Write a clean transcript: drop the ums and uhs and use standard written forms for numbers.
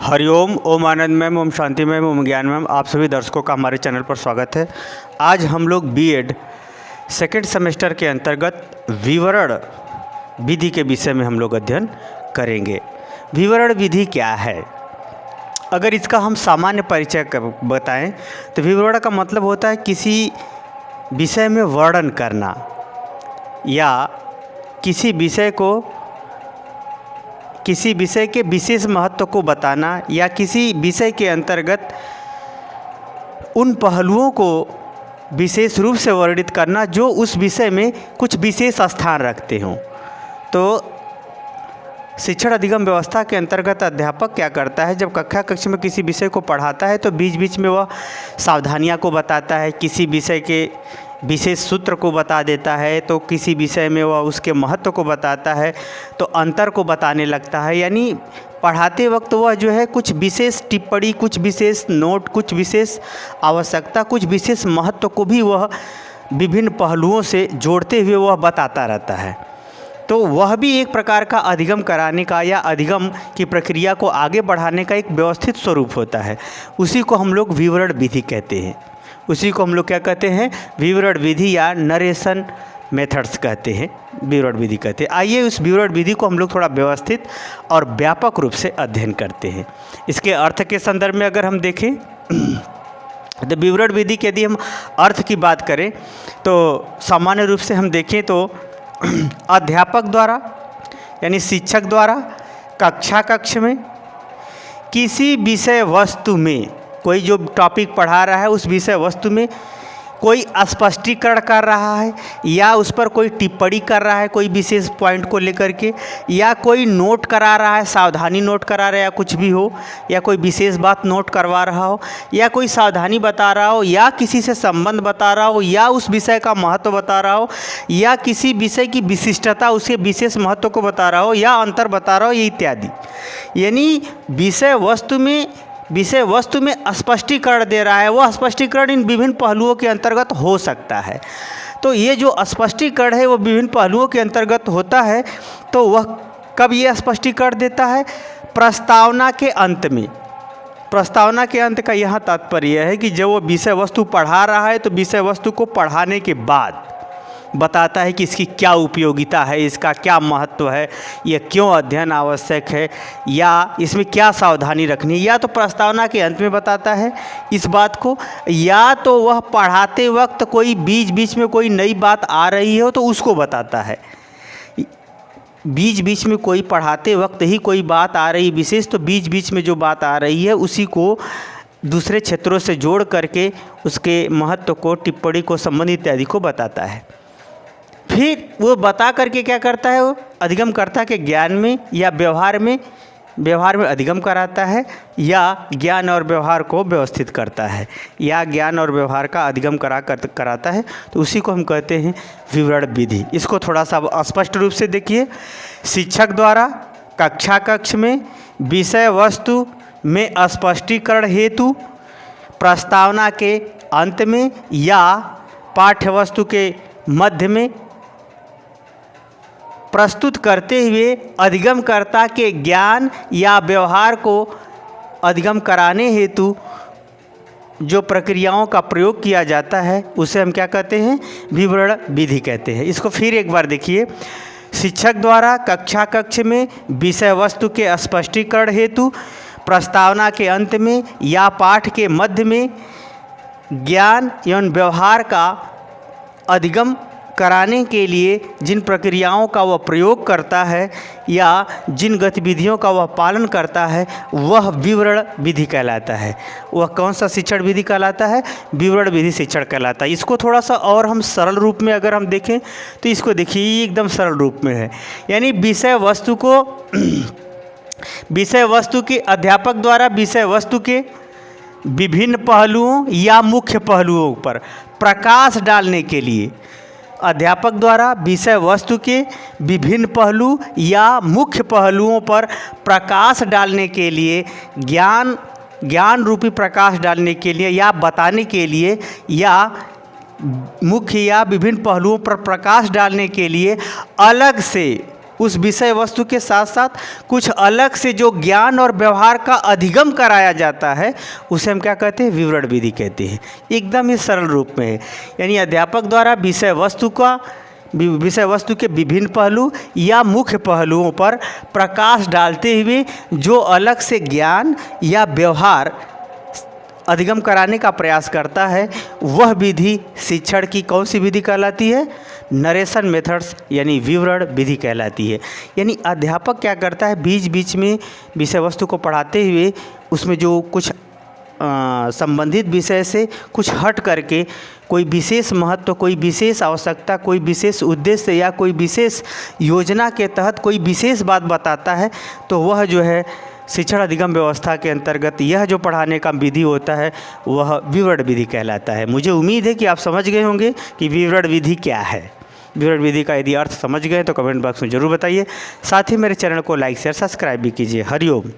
हरिओम, ओम आनंद ma'am, Om Shanti ma'am, ओम ज्ञान ma'am, आप सभी दर्शकों का हमारे चैनल पर स्वागत है। आज हम लोग बीएड सेकेंड सेमेस्टर के अंतर्गत विवरण विधि के विषय में हम लोग अध्ययन करेंगे। विवरण विधि क्या है? अगर इसका हम सामान्य परिचय बताएं तो विवरण का मतलब होता है किसी विषय में वर्णन करना या किसी विषय के विशेष महत्व को बताना या किसी विषय के अंतर्गत उन पहलुओं को विशेष रूप से वर्णित करना जो उस विषय में कुछ विशेष स्थान रखते हों। तो शिक्षण अधिगम व्यवस्था के अंतर्गत अध्यापक क्या करता है, जब कक्षा में किसी विषय को पढ़ाता है तो बीच बीच में वह सावधानियां को बताता है, किसी विषय के विशेष सूत्र को बता देता है, तो किसी विषय में वह उसके महत्व को बताता है, तो अंतर को बताने लगता है। यानी पढ़ाते वक्त वह जो है कुछ विशेष टिप्पणी, कुछ विशेष नोट, कुछ विशेष आवश्यकता, कुछ विशेष महत्व को भी वह विभिन्न पहलुओं से जोड़ते हुए वह बताता रहता है। तो वह भी एक प्रकार का अधिगम कराने का या अधिगम की प्रक्रिया को आगे बढ़ाने का एक व्यवस्थित स्वरूप होता है। उसी को हम लोग विवरण विधि कहते हैं। उसी को हम लोग क्या कहते हैं? विवरण विधि या नरेशन मेथड्स कहते हैं, विवरण विधि कहते हैं। आइए उस विवरण विधि को हम लोग थोड़ा व्यवस्थित और व्यापक रूप से अध्ययन करते हैं। इसके अर्थ के संदर्भ में अगर हम देखें तो विवरण विधि के यदि हम अर्थ की बात करें तो सामान्य रूप से हम देखें तो अध्यापक द्वारा यानी शिक्षक द्वारा कक्ष में किसी विषय वस्तु में, कोई जो टॉपिक पढ़ा रहा है उस विषय वस्तु में कोई स्पष्टीकरण कर रहा है या उस पर कोई टिप्पणी कर रहा है कोई विशेष पॉइंट को लेकर के, या कोई नोट करा रहा है, सावधानी नोट करा रहा है या कुछ भी हो, या कोई विशेष बात नोट करवा रहा हो, या कोई सावधानी बता रहा हो, या किसी से संबंध बता रहा हो, या उस विषय का महत्व बता रहा हो, या किसी विषय की विशिष्टता, उसके विशेष महत्व को बता रहा हो, या अंतर बता रहा हो, ये इत्यादि। यानी विषय वस्तु में स्पष्टीकरण दे रहा है। वह स्पष्टीकरण इन विभिन्न पहलुओं के अंतर्गत हो सकता है। तो ये जो स्पष्टीकरण है वो विभिन्न पहलुओं के अंतर्गत होता है। तो वह कब ये स्पष्टीकरण देता है? प्रस्तावना के अंत में। प्रस्तावना के अंत का यहाँ तात्पर्य है कि जब वो विषय वस्तु पढ़ा रहा है तो विषय वस्तु को पढ़ाने के बाद बताता है कि इसकी क्या उपयोगिता है, इसका क्या महत्व है, यह क्यों अध्ययन आवश्यक है, या इसमें क्या सावधानी रखनी है। या तो प्रस्तावना के अंत में बताता है इस बात को, या तो वह पढ़ाते वक्त कोई बीच में कोई नई बात आ रही हो तो उसको बताता है। बीच में कोई पढ़ाते वक्त ही कोई बात आ रही विशेष, तो बीच में जो बात आ रही है उसी को दूसरे क्षेत्रों से जोड़ करके उसके महत्व को, टिप्पणी को, संबंध इत्यादि को बताता है। फिर वो बता करके क्या करता है? वो अधिगमकर्ता के ज्ञान में या व्यवहार में अधिगम कराता है, या ज्ञान और व्यवहार को व्यवस्थित करता है, या ज्ञान और व्यवहार का अधिगम कराता है। तो उसी को हम कहते हैं विवरण विधि। इसको थोड़ा सा स्पष्ट रूप से देखिए। शिक्षक द्वारा कक्ष में विषय वस्तु में स्पष्टीकरण हेतु प्रस्तावना के अंत में या पाठ्य वस्तु के मध्य में प्रस्तुत करते हुए अधिगमकर्ता के ज्ञान या व्यवहार को अधिगम कराने हेतु जो प्रक्रियाओं का प्रयोग किया जाता है उसे हम क्या कहते हैं? विवरण विधि कहते हैं। इसको फिर एक बार देखिए। शिक्षक द्वारा कक्ष में विषय वस्तु के स्पष्टीकरण हेतु प्रस्तावना के अंत में या पाठ के मध्य में ज्ञान एवं व्यवहार का अधिगम कराने के लिए जिन प्रक्रियाओं का वह प्रयोग करता है या जिन गतिविधियों का वह पालन करता है वह विवरण विधि कहलाता है। वह कौन सा शिक्षण विधि कहलाता है? विवरण विधि शिक्षण कहलाता है। इसको थोड़ा सा और हम सरल रूप में अगर हम देखें तो इसको देखिए, एकदम सरल रूप में है। यानी विषय वस्तु के अध्यापक द्वारा विषय वस्तु के विभिन्न पहलुओं या मुख्य पहलुओं पर प्रकाश डालने के लिए, अध्यापक द्वारा विषय वस्तु के विभिन्न पहलू या मुख्य पहलुओं पर प्रकाश डालने के लिए, ज्ञान रूपी प्रकाश डालने के लिए या बताने के लिए, या मुख्य या विभिन्न पहलुओं पर प्रकाश डालने के लिए अलग से उस विषय वस्तु के साथ साथ कुछ अलग से जो ज्ञान और व्यवहार का अधिगम कराया जाता है उसे हम क्या कहते हैं, विवरण विधि कहते हैं। एकदम ही सरल रूप में है, यानी अध्यापक द्वारा विषय वस्तु के विभिन्न पहलू या मुख्य पहलुओं पर प्रकाश डालते हुए जो अलग से ज्ञान या व्यवहार अधिगम कराने का प्रयास करता है वह विधि शिक्षण की कौन सी विधि कहलाती है, नरेशन मेथड्स यानी विवरण विधि कहलाती है। यानी अध्यापक क्या करता है, बीच बीच में विषय वस्तु को पढ़ाते हुए उसमें जो कुछ संबंधित विषय से कुछ हट करके कोई विशेष महत्व, कोई विशेष आवश्यकता, कोई विशेष उद्देश्य या कोई विशेष योजना के तहत कोई विशेष बात बताता है, तो वह जो है शिक्षण अधिगम व्यवस्था के अंतर्गत यह जो पढ़ाने का विधि होता है वह विवरण विधि कहलाता है। मुझे उम्मीद है कि आप समझ गए होंगे कि विवरण विधि क्या है। विवरण विधि का यदि अर्थ समझ गए तो कमेंट बॉक्स में ज़रूर बताइए। साथ ही मेरे चैनल को लाइक शेयर सब्सक्राइब भी कीजिए। हरिओम।